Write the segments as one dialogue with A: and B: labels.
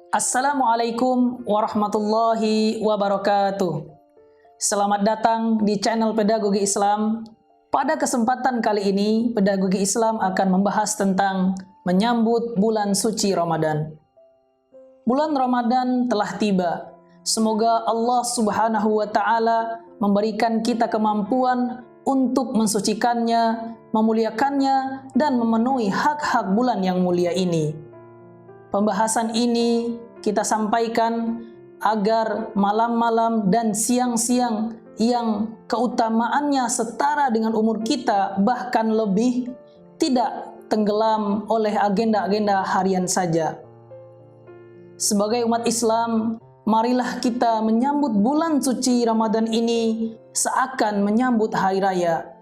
A: Assalamualaikum warahmatullahi wabarakatuh. Selamat datang di channel Pedagogi Islam. Pada kesempatan kali ini, Pedagogi Islam akan membahas tentang menyambut bulan suci Ramadan. Bulan Ramadan telah tiba. Semoga Allah Subhanahu wa Ta'ala memberikan kita kemampuan untuk mensucikannya, memuliakannya, dan memenuhi hak-hak bulan yang mulia ini. Pembahasan ini kita sampaikan agar malam-malam dan siang-siang yang keutamaannya setara dengan umur kita, bahkan lebih, tidak tenggelam oleh agenda-agenda harian saja. Sebagai umat Islam, marilah kita menyambut bulan suci Ramadan ini seakan menyambut hari raya.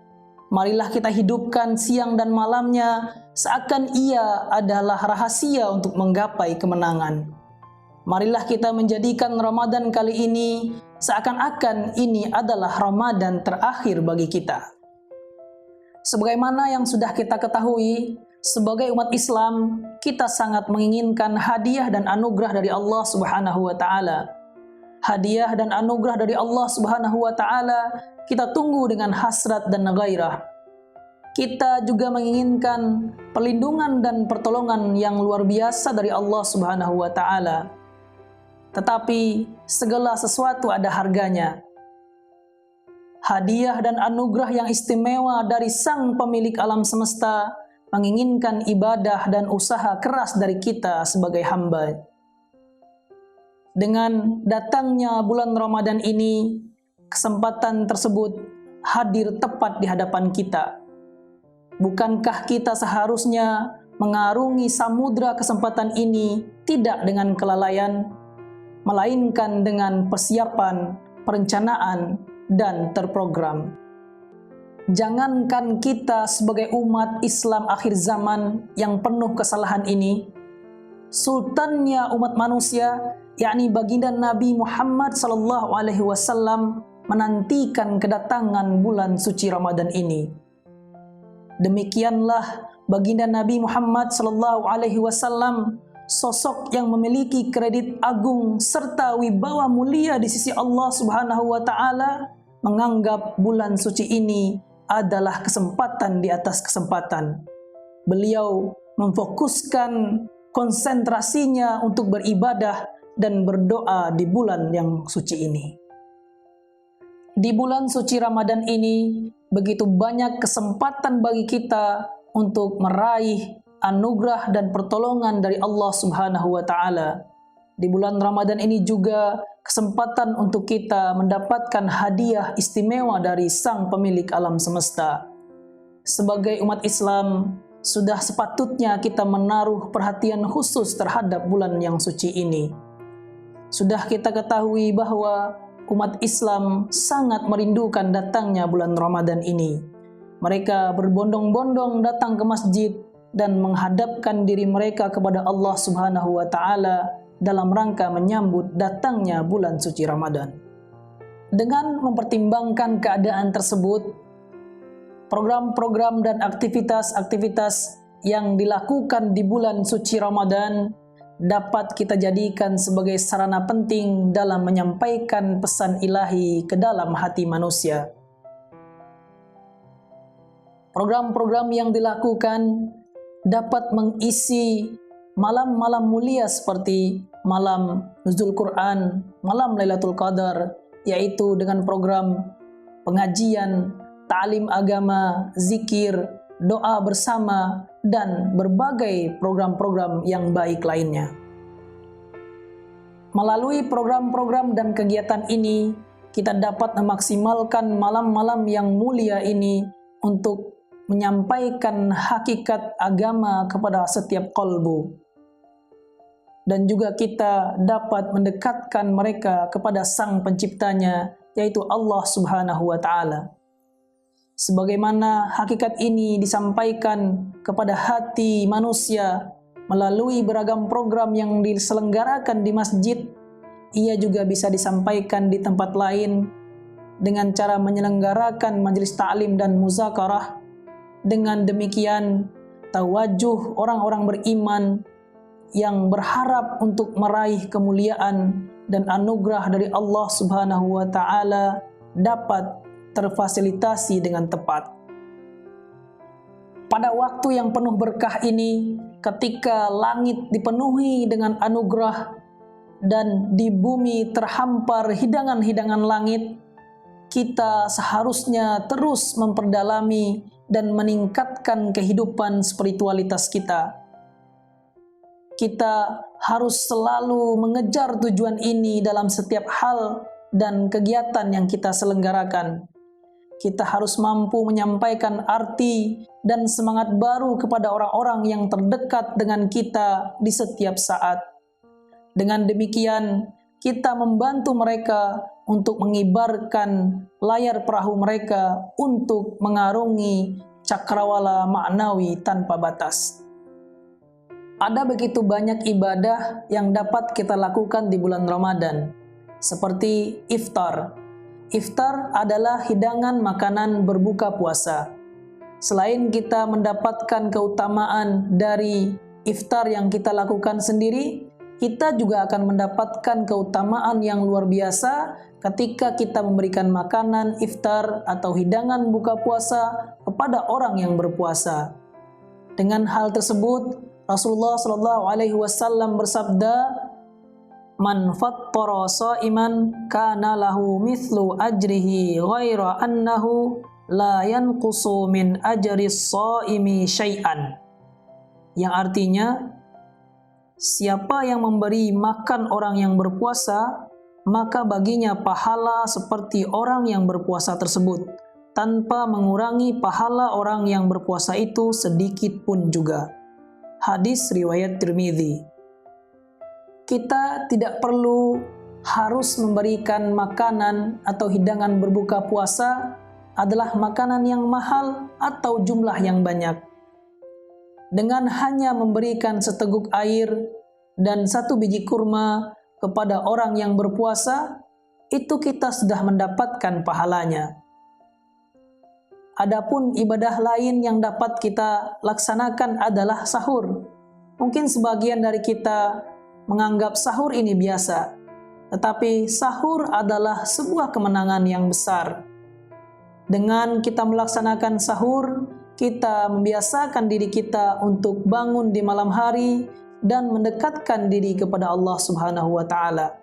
A: Marilah kita hidupkan siang dan malamnya seakan ia adalah rahasia untuk menggapai kemenangan. Marilah kita menjadikan Ramadan kali ini seakan-akan ini adalah Ramadan terakhir bagi kita. Sebagaimana yang sudah kita ketahui, sebagai umat Islam, kita sangat menginginkan hadiah dan anugerah dari Allah Subhanahu wa Ta'ala. Hadiah dan anugerah dari Allah Subhanahu wa Ta'ala kita tunggu dengan hasrat dan gairah. Kita juga menginginkan perlindungan dan pertolongan yang luar biasa dari Allah Subhanahu wa Ta'ala. Tetapi segala sesuatu ada harganya. Hadiah dan anugerah yang istimewa dari Sang Pemilik alam semesta menginginkan ibadah dan usaha keras dari kita sebagai hamba. Dengan datangnya bulan Ramadan ini, kesempatan tersebut hadir tepat di hadapan kita. Bukankah kita seharusnya mengarungi samudra kesempatan ini tidak dengan kelalaian, melainkan dengan persiapan, perencanaan, dan terprogram? Jangankan kita sebagai umat Islam akhir zaman yang penuh kesalahan ini, sultannya umat manusia, yakni baginda Nabi Muhammad SAW, menantikan kedatangan bulan suci Ramadan ini. Demikianlah baginda Nabi Muhammad SAW, sosok yang memiliki kredit agung serta wibawa mulia di sisi Allah Subhanahu wa Ta'ala, menganggap bulan suci ini adalah kesempatan di atas kesempatan. Beliau memfokuskan konsentrasinya untuk beribadah dan berdoa di bulan yang suci ini. Di bulan suci Ramadan ini, begitu banyak kesempatan bagi kita untuk meraih anugerah dan pertolongan dari Allah Subhanahu wa Ta'ala. Di bulan Ramadan ini juga kesempatan untuk kita mendapatkan hadiah istimewa dari Sang Pemilik alam semesta. Sebagai umat Islam, sudah sepatutnya kita menaruh perhatian khusus terhadap bulan yang suci ini. Sudah kita ketahui bahwa umat Islam sangat merindukan datangnya bulan Ramadan ini. Mereka berbondong-bondong datang ke masjid dan menghadapkan diri mereka kepada Allah Subhanahu wa Ta'ala dalam rangka menyambut datangnya bulan suci Ramadan. Dengan mempertimbangkan keadaan tersebut, program-program dan aktivitas-aktivitas yang dilakukan di bulan suci Ramadan dapat kita jadikan sebagai sarana penting dalam menyampaikan pesan ilahi ke dalam hati manusia. Program-program yang dilakukan dapat mengisi malam-malam mulia seperti malam Nuzul Quran, malam Lailatul Qadar, yaitu dengan program pengajian, ta'lim agama, zikir, doa bersama, dan berbagai program-program yang baik lainnya. Melalui program-program dan kegiatan ini, kita dapat memaksimalkan malam-malam yang mulia ini untuk menyampaikan hakikat agama kepada setiap kolbu. Dan juga kita dapat mendekatkan mereka kepada Sang Penciptanya, yaitu Allah Subhanahu wa Ta'ala. Sebagaimana hakikat ini disampaikan kepada hati manusia melalui beragam program yang diselenggarakan di masjid, ia juga bisa disampaikan di tempat lain dengan cara menyelenggarakan majelis ta'lim dan muzakarah. Dengan demikian, tawajuh orang-orang beriman yang berharap untuk meraih kemuliaan dan anugerah dari Allah Subhanahu wa Ta'ala dapat terfasilitasi dengan tepat. Pada waktu yang penuh berkah ini, ketika langit dipenuhi dengan anugerah dan di bumi terhampar hidangan-hidangan langit, kita seharusnya terus memperdalami dan meningkatkan kehidupan spiritualitas kita. Kita harus selalu mengejar tujuan ini dalam setiap hal dan kegiatan yang kita selenggarakan. Kita harus mampu menyampaikan arti dan semangat baru kepada orang-orang yang terdekat dengan kita di setiap saat. Dengan demikian, kita membantu mereka untuk mengibarkan layar perahu mereka untuk mengarungi cakrawala maknawi tanpa batas. Ada begitu banyak ibadah yang dapat kita lakukan di bulan Ramadan, seperti iftar. Iftar adalah hidangan makanan berbuka puasa. Selain kita mendapatkan keutamaan dari iftar yang kita lakukan sendiri, kita juga akan mendapatkan keutamaan yang luar biasa ketika kita memberikan makanan iftar atau hidangan buka puasa kepada orang yang berpuasa. Dengan hal tersebut, Rasulullah SAW bersabda, "Man fattara sha'iman kana lahu mithlu ajrihi ghaira annahu la yanqusu min ajris shaimi syai'an." Yang artinya, siapa yang memberi makan orang yang berpuasa, maka baginya pahala seperti orang yang berpuasa tersebut, tanpa mengurangi pahala orang yang berpuasa itu sedikit pun juga. Hadis riwayat Tirmidzi. Kita tidak perlu harus memberikan makanan atau hidangan berbuka puasa adalah makanan yang mahal atau jumlah yang banyak. Dengan hanya memberikan seteguk air dan 1 biji kurma kepada orang yang berpuasa, itu kita sudah mendapatkan pahalanya. Adapun ibadah lain yang dapat kita laksanakan adalah sahur. Mungkin sebagian dari kita menganggap sahur ini biasa, tetapi sahur adalah sebuah kemenangan yang besar. Dengan kita melaksanakan sahur, kita membiasakan diri kita untuk bangun di malam hari dan mendekatkan diri kepada Allah Subhanahu wa Ta'ala.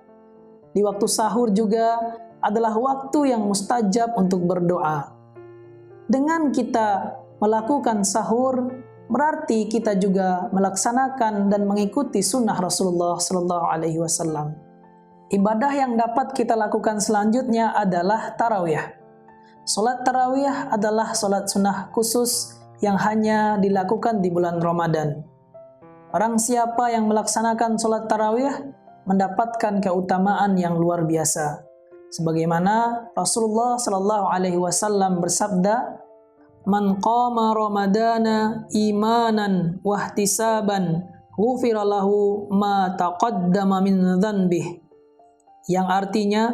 A: Di waktu sahur juga adalah waktu yang mustajab untuk berdoa. Dengan kita melakukan sahur, berarti kita juga melaksanakan dan mengikuti sunnah Rasulullah SAW. Ibadah yang dapat kita lakukan selanjutnya adalah tarawih. Salat tarawih adalah salat sunnah khusus yang hanya dilakukan di bulan Ramadan. Orang siapa yang melaksanakan salat tarawih mendapatkan keutamaan yang luar biasa. Sebagaimana Rasulullah SAW bersabda, "Man qama Ramadana imanan wahtisaban, ghufira lahu ma taqaddama min dzanbih." Yang artinya,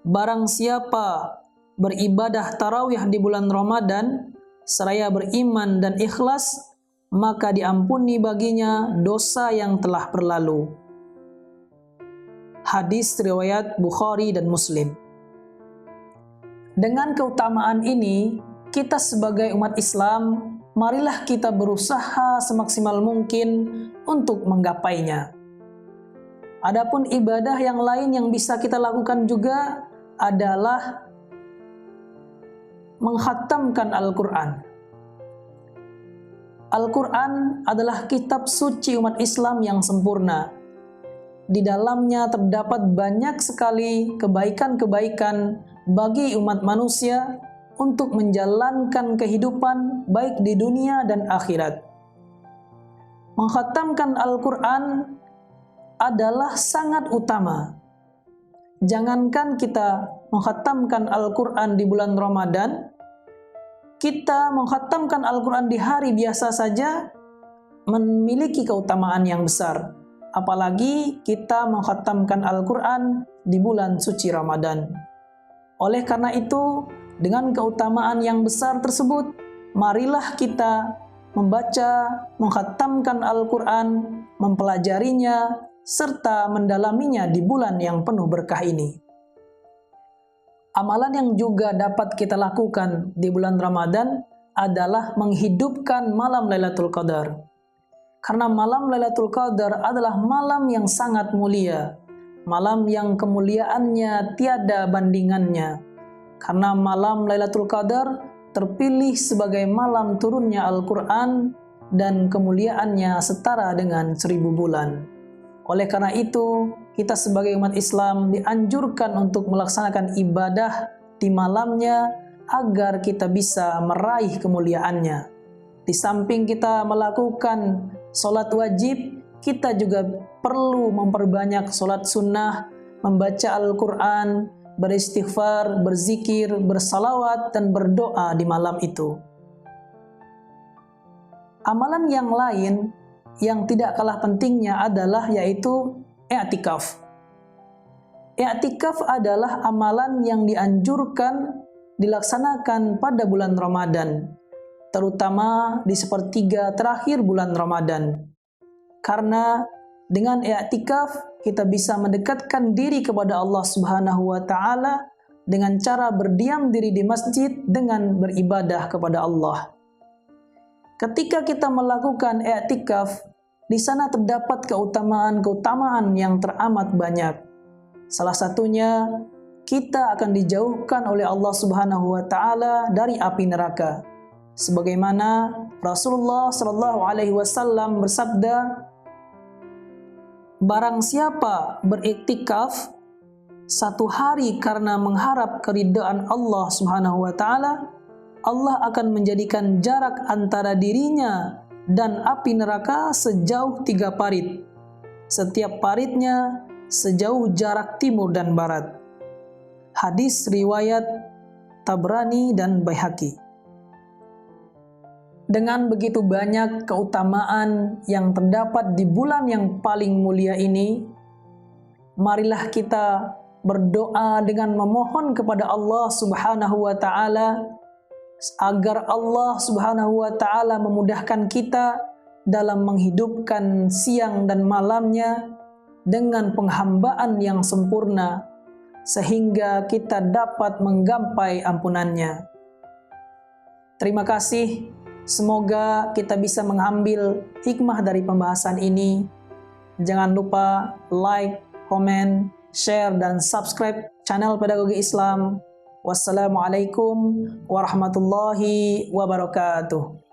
A: barang siapa beribadah tarawih di bulan Ramadan seraya beriman dan ikhlas, maka diampuni baginya dosa yang telah berlalu. Hadis riwayat Bukhari dan Muslim. Dengan keutamaan ini, kita sebagai umat Islam, marilah kita berusaha semaksimal mungkin untuk menggapainya. Adapun ibadah yang lain yang bisa kita lakukan juga adalah menghatamkan Al-Quran. Al-Quran adalah kitab suci umat Islam yang sempurna. Di dalamnya terdapat banyak sekali kebaikan-kebaikan bagi umat manusia untuk menjalankan kehidupan baik di dunia dan akhirat. Menghatamkan Al-Quran adalah sangat utama. Jangankan kita menghatamkan Al-Quran di bulan Ramadan, kita menghatamkan Al-Quran di hari biasa saja memiliki keutamaan yang besar. Apalagi kita menghatamkan Al-Quran di bulan suci Ramadan. Oleh karena itu, dengan keutamaan yang besar tersebut, marilah kita membaca, menghatamkan Al-Quran mempelajarinya, serta mendalaminya di bulan yang penuh berkah ini. Amalan yang juga dapat kita lakukan di bulan Ramadan adalah menghidupkan malam Lailatul Qadar. Karena malam Lailatul Qadar adalah malam yang sangat mulia, malam yang kemuliaannya tiada bandingannya. Karena malam Lailatul Qadar terpilih sebagai malam turunnya Al-Quran dan kemuliaannya setara dengan 1000 bulan. Oleh karena itu, kita sebagai umat Islam dianjurkan untuk melaksanakan ibadah di malamnya agar kita bisa meraih kemuliaannya. Di samping kita melakukan sholat wajib, kita juga perlu memperbanyak sholat sunnah, membaca Al-Quran, beristighfar, berzikir, bersalawat, dan berdoa di malam itu. Amalan yang lain yang tidak kalah pentingnya adalah yaitu i'tikaf. I'tikaf adalah amalan yang dianjurkan dilaksanakan pada bulan Ramadan, terutama di sepertiga terakhir bulan Ramadan. Karena dengan i'tikaf kita bisa mendekatkan diri kepada Allah Subhanahu wa taala dengan cara berdiam diri di masjid dengan beribadah kepada Allah. Ketika kita melakukan i'tikaf, di sana terdapat keutamaan-keutamaan yang teramat banyak. Salah satunya, kita akan dijauhkan oleh Allah Subhanahu wa taala dari api neraka. Sebagaimana Rasulullah sallallahu alaihi wasallam bersabda, barang siapa beriktikaf 1 hari karena mengharap keridhaan Allah Subhanahu wa taala, Allah akan menjadikan jarak antara dirinya dan api neraka sejauh 3 parit. Setiap paritnya sejauh jarak timur dan barat. Hadis riwayat Tabrani dan Baihaqi. Dengan begitu banyak keutamaan yang terdapat di bulan yang paling mulia ini, marilah kita berdoa dengan memohon kepada Allah Subhanahu wa taala agar Allah Subhanahu wa taala memudahkan kita dalam menghidupkan siang dan malamnya dengan penghambaan yang sempurna sehingga kita dapat menggapai ampunannya. Terima kasih. Semoga kita bisa mengambil hikmah dari pembahasan ini. Jangan lupa like, komen, share, dan subscribe channel Pedagogi Islam. Wassalamualaikum warahmatullahi wabarakatuh.